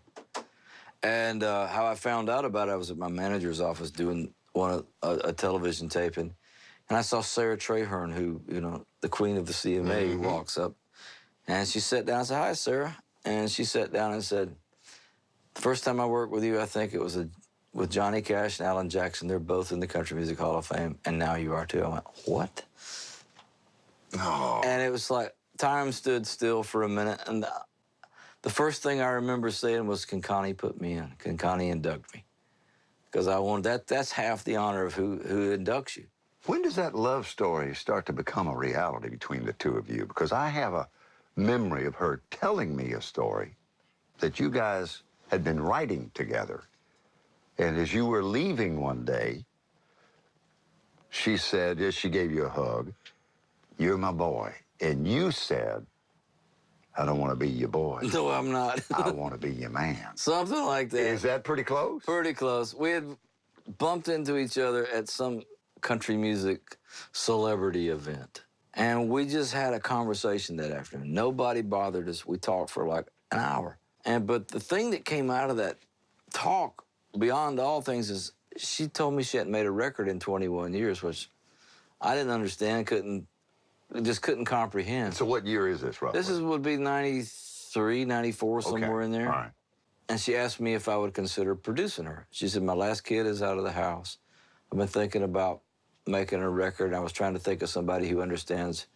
And how I found out about it, I was at my manager's office doing a television taping, and I saw Sarah Traherne, who, you know, the queen of the CMA, walks up, and she sat down. I said, "Hi, Sarah," and she sat down and said, "The first time I worked with you, I think it was with Johnny Cash and Alan Jackson. They're both in the Country Music Hall of Fame, and now you are too." I went, "What?" Oh. And it was like time stood still for a minute, and the first thing I remember saying was, "Can Connie put me in? Can Connie induct me?" Because I wanted that. That's half the honor of who inducts you. When does that love story start to become a reality between the two of you? Because I have a memory of her telling me a story that you guys had been writing together. And as you were leaving one day, she said, as she gave you a hug, "You're my boy." And you said, "I don't want to be your boy." No, I'm not. I want to be your man. Something like that. Is that pretty close? Pretty close. We had bumped into each other at some country music celebrity event, and we just had a conversation that afternoon. Nobody bothered us. We talked for like an hour. But the thing that came out of that talk, beyond all things, is she told me she hadn't made a record in 21 years, which I didn't understand, just couldn't comprehend. So what year is this, roughly? This would be 93, 94, somewhere in there. All right. And she asked me if I would consider producing her. She said, "My last kid is out of the house. I've been thinking about making a record. I was trying to think of somebody who understands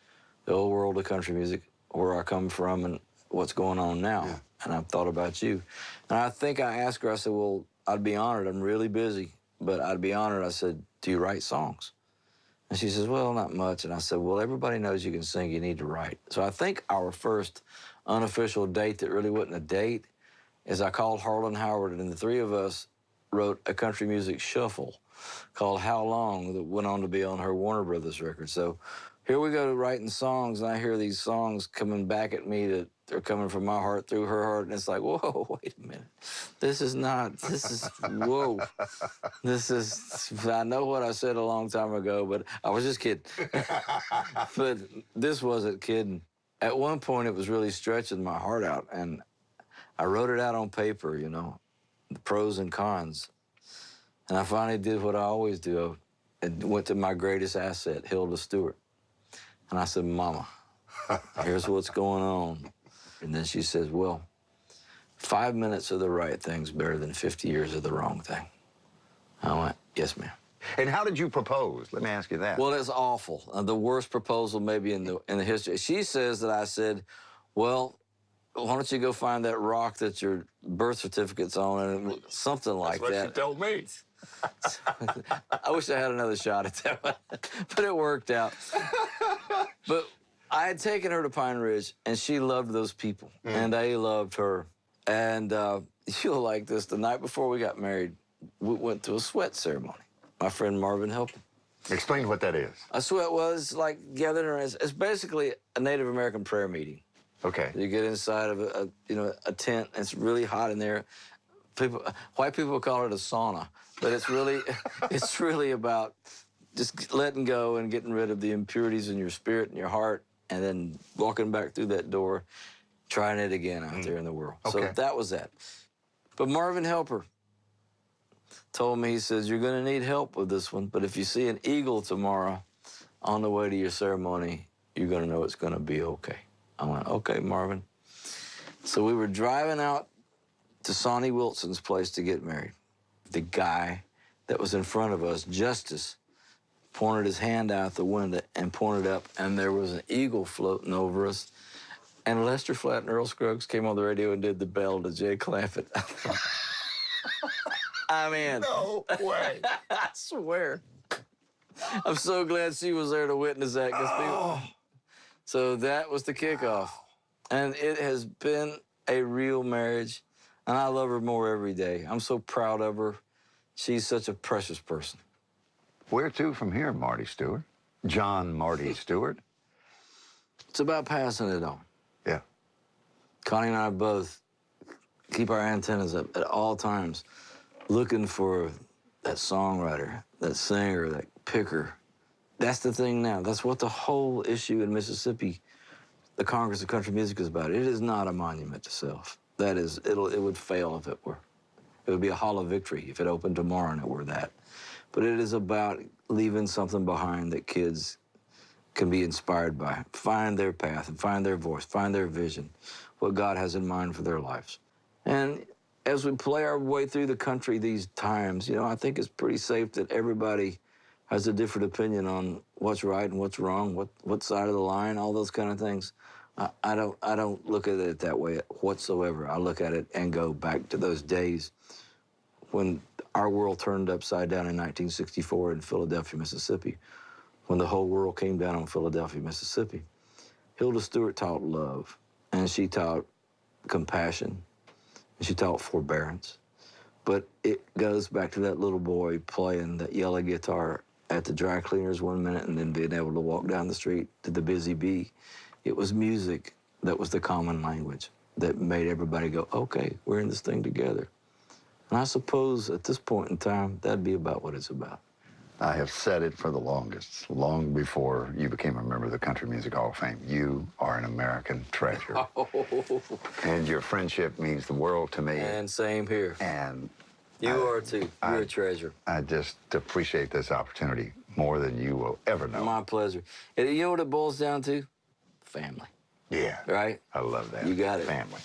the old world of country music, where I come from and what's going on now." Yeah. And I've thought about you. And I think I asked her, I said, "Well, I'd be honored. I'm really busy, but I'd be honored." I said, "Do you write songs?" And she says, "Well, not much." And I said, "Well, everybody knows you can sing. You need to write." So I think our first unofficial date that really wasn't a date is I called Harlan Howard, and the three of us wrote a country music shuffle called How Long that went on to be on her Warner Brothers record. So here we go to writing songs, and I hear these songs coming back at me that are coming from my heart through her heart, and it's like, whoa, wait a minute. This is, whoa. I know what I said a long time ago, but I was just kidding. But this wasn't kidding. At one point, it was really stretching my heart out, and I wrote it out on paper, you know, the pros and cons. And I finally did what I always do, and went to my greatest asset, Hilda Stewart. And I said, "Mama, here's what's going on." And then she says, "Well, 5 minutes of the right thing's better than 50 years of the wrong thing." I went, "Yes, ma'am." And how did you propose? Let me ask you that. Well, it's awful. The worst proposal maybe in the history. She says that I said, "Well, why don't you go find that rock that your birth certificate's on," and something like that. That's what she told me. I wish I had another shot at that one, but it worked out. But I had taken her to Pine Ridge, and she loved those people, and they loved her. And you'll like this. The night before we got married, we went to a sweat ceremony. My friend Marvin helped me. Explain what that is. A sweat was like gathering around. It's basically a Native American prayer meeting. Okay. You get inside of a tent. It's really hot in there. White people call it a sauna, but it's really about just letting go and getting rid of the impurities in your spirit and your heart, and then walking back through that door, trying it again out there in the world. Okay. So that was that. But Marvin Helper told me, he says, "You're going to need help with this one, but if you see an eagle tomorrow on the way to your ceremony, you're going to know it's going to be okay." I went, "Okay, Marvin." So we were driving out to Sonny Wilson's place to get married. The guy that was in front of us, Justice, pointed his hand out the window and pointed up, and there was an eagle floating over us. And Lester Flatt and Earl Scruggs came on the radio and did the bell to Jay Clampett. I mean, no way. I swear. I'm so glad she was there to witness that. So that was the kickoff. And it has been a real marriage, and I love her more every day. I'm so proud of her. She's such a precious person. Where to from here, Marty Stewart? John Marty Stewart? It's about passing it on. Yeah. Connie and I both keep our antennas up at all times, looking for that songwriter, that singer, that picker. That's the thing now. That's what the whole issue in Mississippi, the Congress of Country Music, is about. It is not a monument to self. That is, it would fail if it were. It would be a hollow victory if it opened tomorrow and it were that. But it is about leaving something behind that kids can be inspired by, find their path and find their voice, find their vision, what God has in mind for their lives. And as we play our way through the country these times, you know, I think it's pretty safe that everybody has a different opinion on what's right and what's wrong, what side of the line, all those kind of things. I don't look at it that way whatsoever. I look at it and go back to those days when our world turned upside down in 1964 in Philadelphia, Mississippi, when the whole world came down on Philadelphia, Mississippi. Hilda Stewart taught love, and she taught compassion, and she taught forbearance. But it goes back to that little boy playing that yellow guitar at the dry cleaners one minute and then being able to walk down the street to the Busy Bee. It was music that was the common language that made everybody go, okay, we're in this thing together. And I suppose at this point in time, that'd be about what it's about. I have said it for the longest, long before you became a member of the Country Music Hall of Fame. You are an American treasure. And your friendship means the world to me. And same here. And you are too. You're a treasure. I just appreciate this opportunity more than you will ever know. My pleasure. And you know what it boils down to? Family. Yeah. Right? I love that. You got it. Family.